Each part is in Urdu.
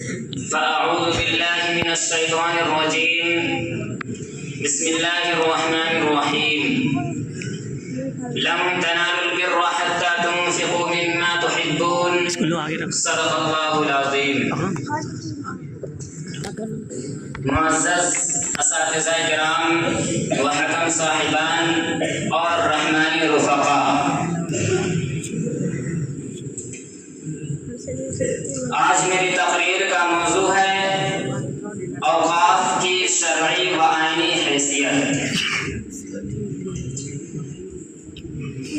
فأعوذ بالله من الشيطان الرجيم. بسم الله الرحمن الرحيم. لن تنالوا البر حتى تنفقوا مما تحبون. صدق الله العظيم. معزز اساتذہ کرام و حکم صاحبان اور رحمانی رفقا، آج میری تقریر کا موضوع ہے اوقاف کی شرعی و آئینی حیثیت۔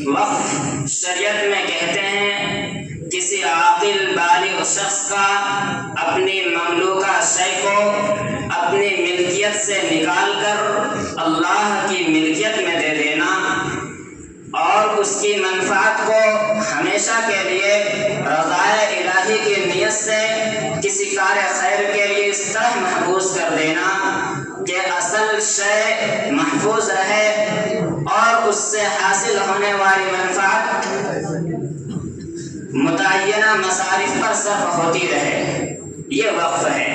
وقف شریعت میں کہتے ہیں کسی عاقل بالغ شخص کا اپنی مملوکہ شے کو اپنی ملکیت سے نکال کر اللہ کی ملکیت میں دے دینا اور اس کی منفعت کو ہمیشہ کے لیے رضائے الہی کی نیت سے کسی کار خیر کے لیے اس طرح محفوظ کر دینا کہ اصل شے محفوظ رہے اور اس سے حاصل ہونے والی منفعت متعینہ مصارف پر صرف ہوتی رہے، یہ وقف ہے۔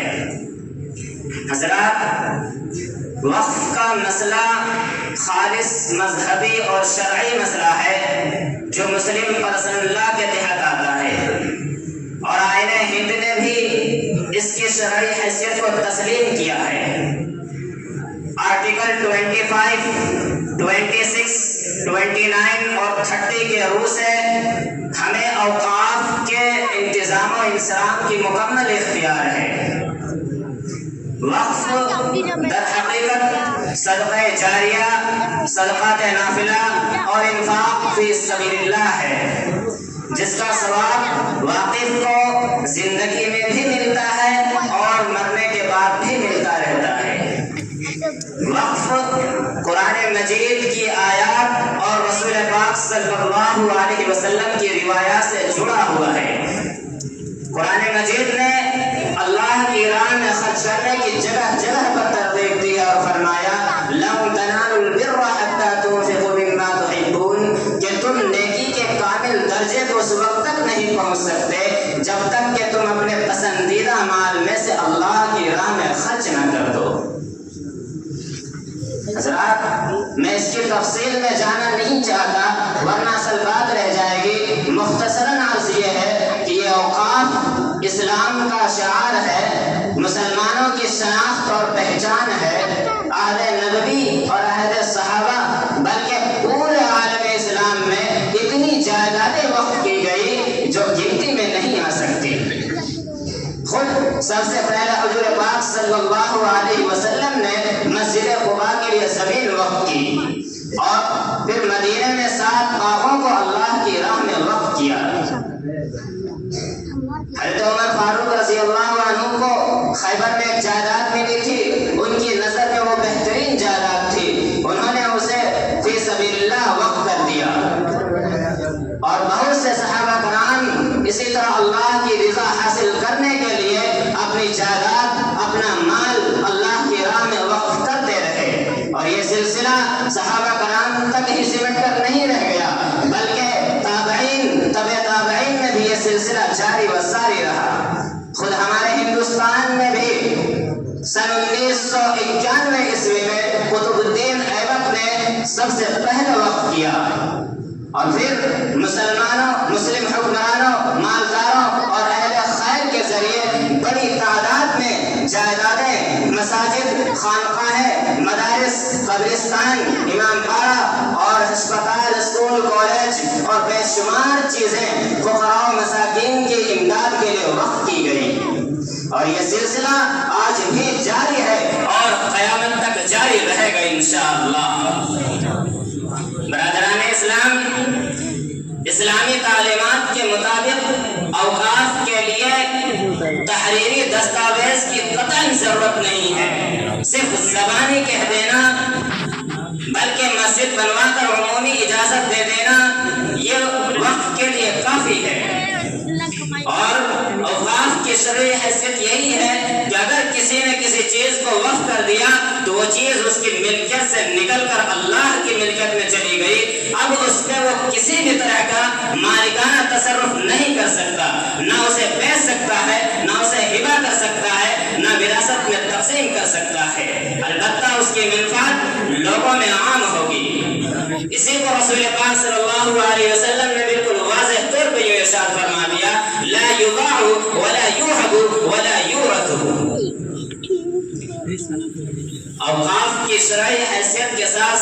حضرات، وقف کا مسئلہ خالص مذہبی اور شرعی مسئلہ ہے جو مسلم پرسنل لا کے تحت آتا ہے، اور آئین ہند نے بھی اس کی شرعی حیثیت کو تسلیم کیا ہے۔ آرٹیکل 25، 26، 29 اور 30 کے روح سے ہمیں اوقاف کے انتظام و انصرام کی مکمل اختیار ہے۔ وقف در حقیقت صدقہ جاریہ، صدقات نافلہ اور انفاق فی سبیل اللہ ہے، جس کا ثواب واقف کو زندگی میں بھی ملتا ہے اور مرنے کے بعد بھی ملتا رہتا ہے۔ وقف قرآن مجید کی آیات اور رسول پاک صلی اللہ علیہ وسلم کی روایات سے جڑا ہوا ہے۔ قرآن مجید نے اللہ کی راہ میں خرچ کرنے کی جگہ جگہ پر ترغیب دی اور فرمایا لَن تَنَالُوا الْبِرَّ حَتَّى تُنْفِقُوا مِمَّا تُحِبُّونَ، کہ تم نیکی کے کامل درجے کو اس وقت تک نہیں پہنچ سکتے جب تک کہ تم اپنے پسندیدہ مال میں سے اللہ کی راہ میں خرچ نہ کر دو۔ حضرات، میں اس کی تفصیل میں جانا نہیں چاہتا ورنہ اصل بات رہ جائے گی۔ مختصراً عرض یہ ہے کہ یہ اوقاف اسلام کا شعار ہے، مسلمانوں کی شناخت اور پہچان ہے۔ عہد نبوی اور عہد صحابہ بلکہ پورے عالم اسلام میں اتنی جائیدادیں وقف کی گئی جو گنتی میں نہیں آ سکتی۔ خود سب سے پہلے حضور پاک صلی اللہ علیہ وسلم نے مسجد قباء کے لیے زمین وقف کی اور پھر مدینے میں 7 باغوں کو اللہ کی راہ میں وقف کیا۔ حضرت عمر فاروق رضی اللہ عنہ کو خیبر میں ایک جائیداد ملی تھی، ان کی نظر میں وہ بہترین جائیداد تھی، انہوں نے اسے فی سبیل اللہ وقف کر دیا۔ اور بہت سے صحابہ کرام اسی طرح اللہ کی رضا حاصل کرنے کے لیے اپنی جائیداد، اپنا مال اللہ کی راہ میں وقف کرتے رہے، اور یہ سلسلہ صحابہ کرام تک ہی سمٹ کر نہیں رہ گیا بلکہ تابعین، تبع تابعین میں بھی یہ سلسلہ جاری و ساری رہا۔ خود ہمارے ہندوستان میں بھی سن 1991 عیسوی میں قطب الدین ایبک نے سب سے پہلے وقف کیا، اور پھر مسلم حکمرانوں، مالداروں اور اہل خیر کے ذریعے بڑی تعداد میں جائیدادیں، مساجد، خانقاہیں، مدارس، قبرستان، امام باڑہ اور ہسپتال، اسکول، کالج اور بے شمار چیزیں فقراء و مساکین کی امداد کے لیے وقف کی گئی، اور یہ سلسلہ آج بھی جاری ہے اور قیامت تک جاری رہے گا انشاءاللہ۔ برادران اسلام، اسلامی تعلیمات کے مطابق اوقاف کے لیے تحریری دستاویز کی قطعاً ضرورت نہیں ہے، صرف زبانی کہہ دینا بلکہ مسجد بنوا کر عمومی اجازت دے دینا یہ وقف کے لیے کافی ہے۔ اور اوقاف کی شرعی حیثیت یہی ہے کہ اگر کسی نے کسی چیز کو وقف کر دیا تو وہ چیز اس کی ملکیت سے نکل کر اللہ کی ملکیت میں چلی گئی، اب اس پہ وہ کسی بھی طرح کا مالکانہ تصرف نہیں کر سکتا، نہ اسے بیچ سکتا ہے، نہ اسے ہبہ کر سکتا اوقاف کی شرعی حیثیت کے ساتھ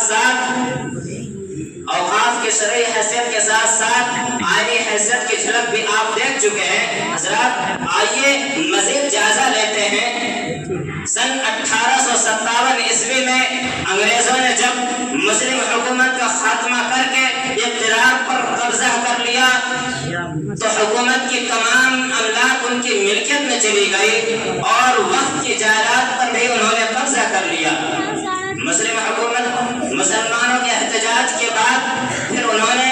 ساتھ آئینی حیثیت کی جھلک بھی آپ دیکھ چکے ہیں۔ حضرات آئیے مزید جائزہ لیتے ہیں۔ سن 1857 عیسوی میں انگریزوں نے جب مسلم حکومت کا خاتمہ کر کے اقتدار پر قبضہ کر لیا تو حکومت کی تمام املاک ان کی ملکیت میں چلی گئی اور وقف کی جائیداد پر بھی انہوں نے قبضہ کر لیا۔ مسلم حکومت مسلمانوں کے احتجاج کے بعد پھر انہوں نے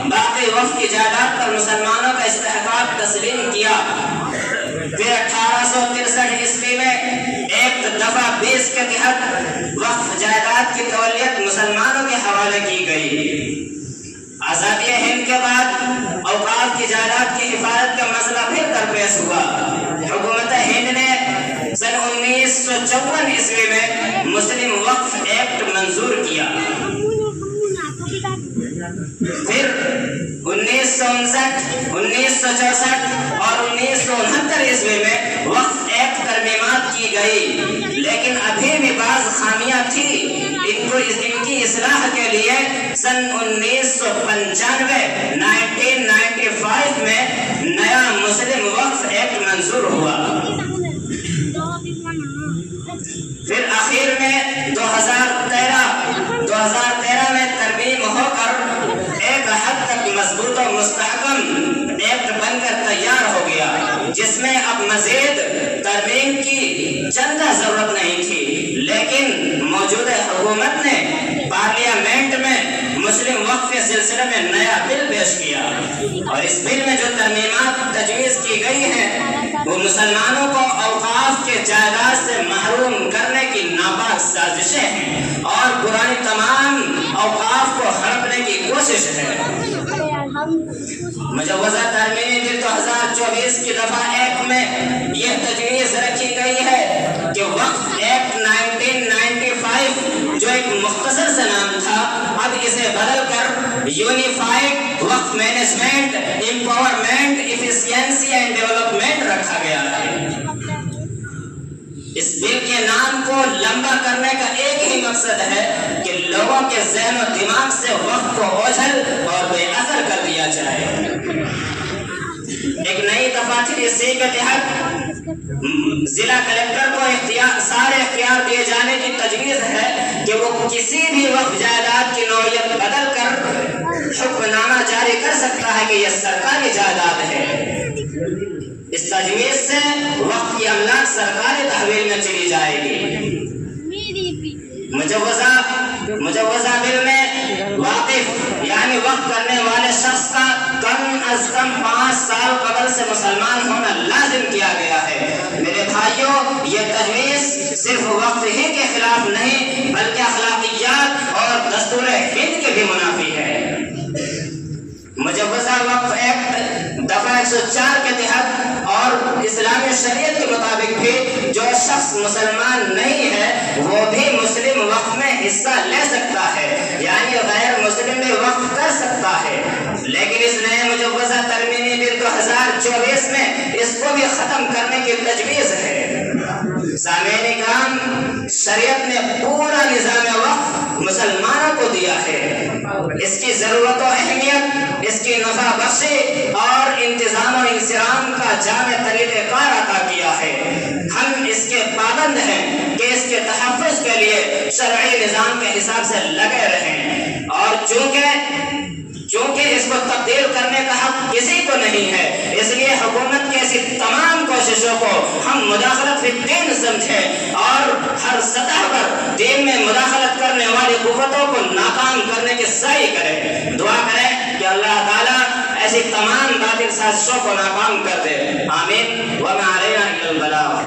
باقی وقف کی جائیداد پر مسلمانوں کا استحقاق تسلیم کیا۔ پھر 1863 عیسوی میں ایک دفعہ 20 کے تحت وقف جائیداد کی تولیت مسلمانوں کے حوالے کی گئی۔ آزادی ہند کے بعد اوقاف کی جائیداد کی حفاظت کا مسئلہ پھر درپیش ہوا۔ حکومت ہند نے سن 1954 عیسوی میں مسلم وقف ایکٹ منظور کیا۔ پھر 1959 1964 اور 1969 عیسوی میں وقف ایکٹ ترمیمات کی گئی، لیکن ابھی بھی بعض خامیاں تھی۔ ان کی اصلاح کے لیے سن 1995 میں نیا مسلم وقف ایکٹ منظور ہوا۔ پھر آخر میں 2013 میں ترمیم ہو کر ایک حد تک مضبوط و مستحکم ایکٹ بن کر تیار ہو گیا، جس میں اب مزید ترمیم کی چندہ ضرورت نہیں تھی، لیکن موجودہ حکومت نے پارلیمنٹ میں مسلم وقف کے سلسلے میں نیا بل پیش کیا، اور اس بل میں جو ترمیمات تجویز کی گئی ہیں وہ مسلمانوں کو اوقاف کے جائیداد سے محروم کرنے کی ناپاک سازشیں ہیں اور پرانی تمام اوقاف کو ہڑپنے کی کوشش ہے۔ مجوزہ ترمیمی بل 2024 کی دفعہ 1 میں یہ تجویز رکھی گئی ہے کہ وقف ایکٹ 1995 جو ایک مختصر سے نام تھا، اب اسے بدل کر یونیفائڈ وقف management empowerment efficiency and development رکھا گیا ہے۔ اس بل کے نام کو لمبا کرنے کا ایک ہی مقصد ہے کہ لوگوں کے ذہن و دماغ سے وقف کو اوجھل اور بے اثر کر دیا جائے۔ ایک نئی دفاتر اسی کے تحت ضلع کلکٹر کو سارے اختیار دیے جانے کی تجویز ہے کہ وہ کسی بھی وقف جائیداد کی نوعیت بدل کر حکم نامہ جاری کر سکتا ہے کہ یہ سرکاری جائیداد ہے۔ اس تجویز سے وقف کی املاک سرکاری تحویل میں چلی جائے گی۔ مجوزہ بل میں واقف یعنی وقف کرنے والے شخص کا کم از کم 5 سال قبل سے مسلمان ہونا لازم کیا گیا ہے۔ میرے بھائیوں، یہ تجویز صرف وقف ہی کے خلاف نہیں بلکہ اخلاقیات اور دستور ہند کے بھی منافی ہے۔ مجوزہ وقف ایکٹ دفعہ 104 کے تحت اور اسلامی شریعت کے مطابق بھی جو شخص مسلمان نہیں ہے وہ بھی مسلم وقف میں حصہ لے سکتا ہے، یعنی غیر مسلم بھی وقف کر سکتا ہے، لیکن اس نئے مجوزہ ترمیمی بل 2024 میں اس کو بھی ختم کرنے کی تجویز ہے۔ سامعین کرام، شریعت نے پورا نظام وقف مسلمانوں کو دیا ہے۔ اس کی ضرورت و اہمیت، اس کی نفع بخشی اور انتظام و انصرام کا جامع طریقہ کار عطا کیا ہے۔ ہم اس کے پابند ہیں کہ اس کے تحفظ کے لیے شرعی نظام کے حساب سے لگے رہیں، اور چونکہ اس کو تبدیل کرنے کا حق کسی کو نہیں ہے، اس لیے حکومت کی ایسی تمام کوششوں کو ہم مداخلت فی الدین سمجھیں اور ہر سطح پر دین میں مداخلت کرنے والی قوتوں کو ناکام کرنے کی سعی کریں۔ دعا کریں کہ اللہ تعالیٰ ایسی تمام باطل سازشوں کو ناکام کر دے۔ آمین۔ وما علینا الا البلاغ۔